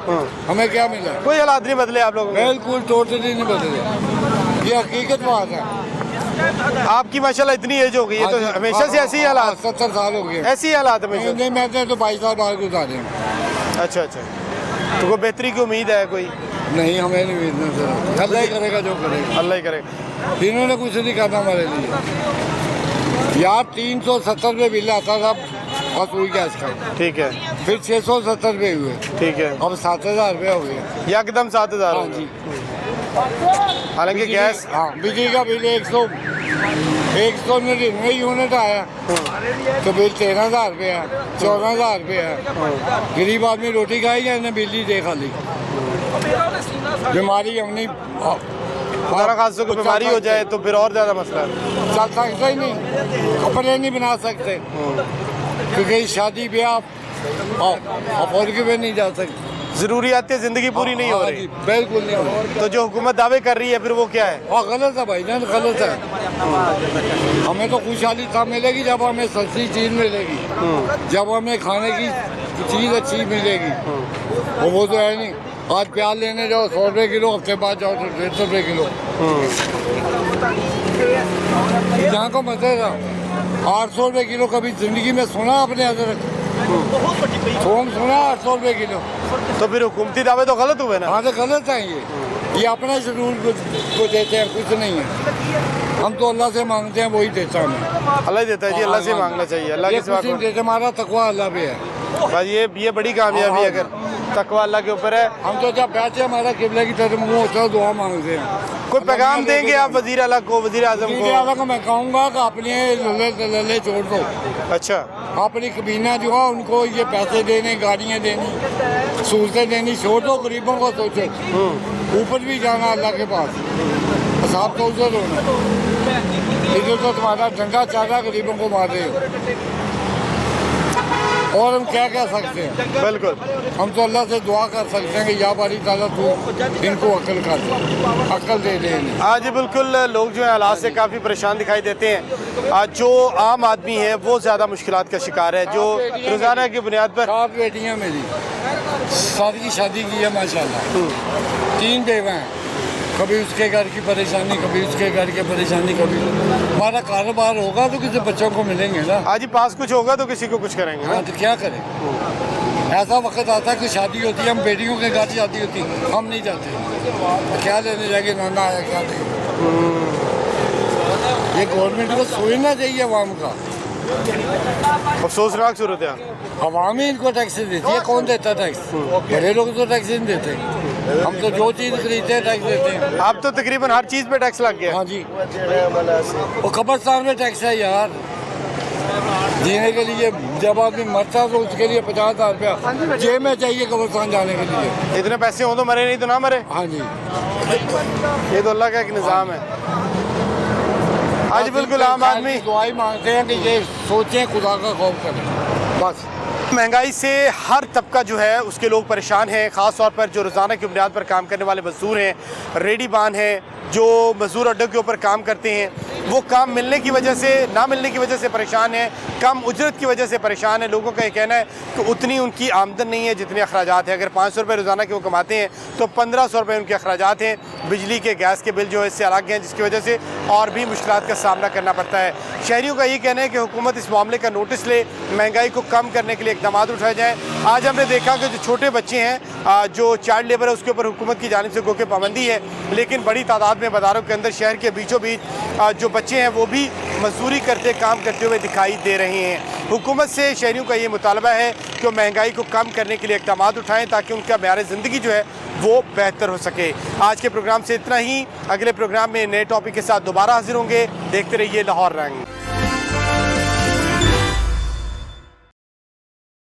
हमें क्या मिला? कोई हालात नहीं बदले आप लोगों के? बिल्कुल टोटली नहीं बदले, ये हकीकत बात है। आपकी माशाल्लाह इतनी एज हो गई है तो हमेशा से ऐसी ही हालात? 70 साल हो गए ऐसी ही हालात हमेशा? नहीं, मैं तो 22 साल बाद गुजारे हैं। अच्छा अच्छा, तो कोई बेहतरी की उम्मीद है? कोई नहीं, हमें नहीं उम्मीद। अल्लाह ही करेगा जो करेगा। अल्लाह ही करेगा। इन्होंने कुछ नहीं करना हमारे लिए। यार 370 रुपये बिल आता था रसोई गैस का, ठीक है, फिर 670 रुपये हुए, ठीक है, अब 7000 रुपये हो गए एकदम 7000। हाँ जी। हालांकि गैस, हाँ, बिजली का बिल 199 यूनिट आया तो बिल 13000 रुपये है, 14000 रुपये है। गरीब आदमी रोटी खाएगा, इन्हें बिजली दे खाली। बीमारी हमने खुदा खास को बीमारी हो जाए तो फिर और ज़्यादा मसला है। चल सकता ही नहीं, कपड़े नहीं बना सकते क्योंकि शादी ब्याह अफोर्ड के भी नहीं जा सकते। ज़रूरियातें ज़िंदगी पूरी नहीं हो रही। बिल्कुल नहीं हो रही। तो जो हुकूमत दावे कर रही है फिर वो क्या है? गलत है भाई जान, गलत है। हमें तो खुशहाली तब मिलेगी जब हमें सस्ती चीज़ मिलेगी, जब हमें खाने की चीज़ अच्छी मिलेगी। और वो तो है नहीं, आज प्याज लेने जाओ 100 रुपये किलो, हफ्ते बाद जाओ तो 150 रुपये किलो। यहाँ को मजेगा 800 रुपये किलो, कभी ज़िंदगी में सुना आपने? अदरक थोम सुना 800 रुपये किलो? तो फिर हुकूमती दावे तो गलत हुए ना? हाँ तो गलत है ये अपना शेड्यूल को देते हैं, कुछ नहीं है। हम तो अल्लाह से मांगते हैं, वही देता हमें। अल्लाह ही देता है जी, अल्लाह से मांगना चाहिए। अल्लाह के सिवा कुछ देते, हमारा तकवा अल्लाह पे है। बस ये बड़ी कामयाबी है, अगर तकवा अल्लाह के ऊपर है। हम तो जब बैठे हमारा किबला की तरफ मुँह होता है, दुआ मांगते हैं। कोई पैगाम देंगे आप वज़ीर आला को, वज़ीर आज़म को? मैं कहूँगा कि अपने लल्ले छोड़ दो। अच्छा, अपनी कबीना जो है उनको ये पैसे देने, गाड़ियाँ देनी, सहूलतें देनी छोड़ दो, गरीबों को सोचो। ऊपर भी जाना अल्लाह के पास, हिसाब तो उधर होना। इधर तो तुम्हारा डंडा चल रहा, गरीबों को मार रहे हो। और हम क्या कह सकते हैं? बिल्कुल, हम तो अल्लाह से दुआ कर सकते हैं कि या बारी ताला तू इनको अक्ल कर दे, अक्ल दे दे। आज बिल्कुल लोग जो है हालात से काफ़ी परेशान दिखाई देते हैं। आज जो आम आदमी है वो ज़्यादा मुश्किलात का शिकार है, जो रोज़ाना की बुनियाद पर। 7 बेटियाँ मेरी, 7 की शादी की है माशाल्लाह, 3 बेवा हैं। कभी उसके घर की परेशानी, कभी उसके घर की परेशानी, कभी हमारा कारोबार होगा तो किसी बच्चों को मिलेंगे ना। आज ही पास कुछ होगा तो किसी को कुछ करेंगे। हाँ तो क्या करें? ऐसा वक्त आता है कि शादी होती है, हम बेटियों के घर शादी होती है, हम नहीं जाते। तो क्या लेने जाके नाना आया क्या दे? ये गवर्नमेंट को सोचना चाहिए अवाम का। अफसोसनाक सूरत है। अवाम ही इनको टैक्स देती है, कौन देता टैक्स? बड़े लोग तो टैक्स नहीं देते, हम तो जो चीज़ खरीदते हैं टैक्स देते हैं। अब तो तकरीबन हर चीज़ पे टैक्स लग गया। हाँ जी, वो कब्रिस्तान में टैक्स है यार। जीने के लिए जब आदमी मरता तो उसके लिए 50,000 रुपया जेब में चाहिए कब्रिस्तान जाने के लिए। इतने पैसे हो तो मरे, नहीं तो ना मरे। हाँ जी, ये तो अल्लाह का एक निज़ाम है। हाँ जी, बिल्कुल आम आदमी दुआई मांगते हैं कि ये सोचें, खुदा का खौफ करें बस। महंगाई से हर तबका जो है उसके लोग परेशान हैं, ख़ास तौर पर जो रोज़ाना की बुनियाद पर काम करने वाले मज़दूर हैं, रेडीबान हैं, जो मज़दूर अड्डों के ऊपर काम करते हैं, वो काम मिलने की वजह से, ना मिलने की वजह से परेशान हैं, कम उजरत की वजह से परेशान है। लोगों का ये कहना है कि उतनी उनकी आमदन नहीं है जितने अखराजात हैं। अगर 500 रुपये रोज़ाना के वो कमाते हैं तो 1500 रुपये उनके अखराजात हैं। बिजली के, गैस के बिल जो है इससे अलग हैं, जिसकी वजह से और भी मुश्किलात का सामना करना पड़ता है। शहरियों का ये कहना है कि हुकूमत इस मामले का नोटिस ले, महंगाई को कम करने के लिए इक़दाम उठाए जाएँ। आज हमने देखा कि जो छोटे बच्चे हैं, जो चाइल्ड लेबर है, उसके ऊपर हुकूमत की जानिब से गो के पाबंदी है, लेकिन बड़ी तादाद में बाज़ारों के अंदर शहर के बीचों बीच जो बच्चे हैं वो भी मजदूरी करते, काम करते हुए दिखाई दे रहे हैं। हुकूमत से शहरियों का ये मुतालबा है कि महंगाई को कम करने के लिए इक़दाम उठाएँ ताकि उनका मेयार ज़िंदगी जो है वो बेहतर हो सके। आज के प्रोग्राम से इतना ही। अगले प्रोग्राम में नए टॉपिक के साथ दोबारा हाजिर होंगे। देखते रहिए लाहौर रंग।